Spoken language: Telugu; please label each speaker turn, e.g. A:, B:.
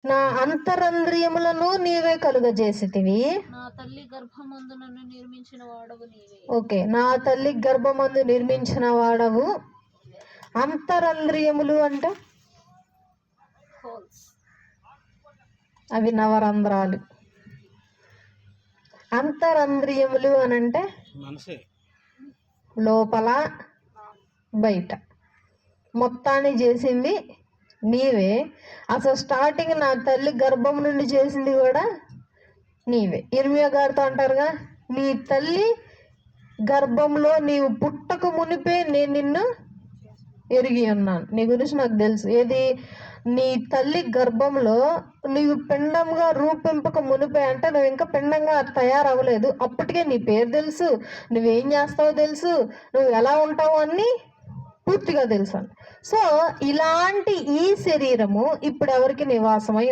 A: నా అంతరంద్రియములను నీవే కలుగజేసితివి.
B: నా తల్లి గర్భమందు నన్ను నిర్మించిన వాడవు నీవే.
A: ఓకే, నా తల్లి గర్భమందు నిర్మించిన వాడవు. అంతరంద్రియములు అంటే
B: హోల్స్,
A: అవి నవరంధ్రాలు. అంతరంద్రియములు అనంటే లోపల బయట మొత్తాన్ని చేసింది నీవే. అసలు స్టార్టింగ్ నా తల్లి గర్భం నుండి చేసింది కూడా నీవే. ఇర్మియా గారితో అంటారుగా, నీ తల్లి గర్భంలో నీవు పుట్టక మునిపే నేను నిన్ను ఎరిగి ఉన్నాను. నీ గురించి నాకు తెలుసు. ఏది? నీ తల్లి గర్భంలో నీవు పిండంగా రూపింపక మునిపే అంటే నువ్వు ఇంకా పిండంగా తయారవ్వలేదు, అప్పటికే నీ పేరు తెలుసు, నువ్వేం చేస్తావో తెలుసు, నువ్వు ఎలా ఉంటావు అన్నీ పూర్తిగా తెలుసు. సో ఇలాంటి ఈ శరీరము ఇప్పుడు ఎవరికి నివాసమై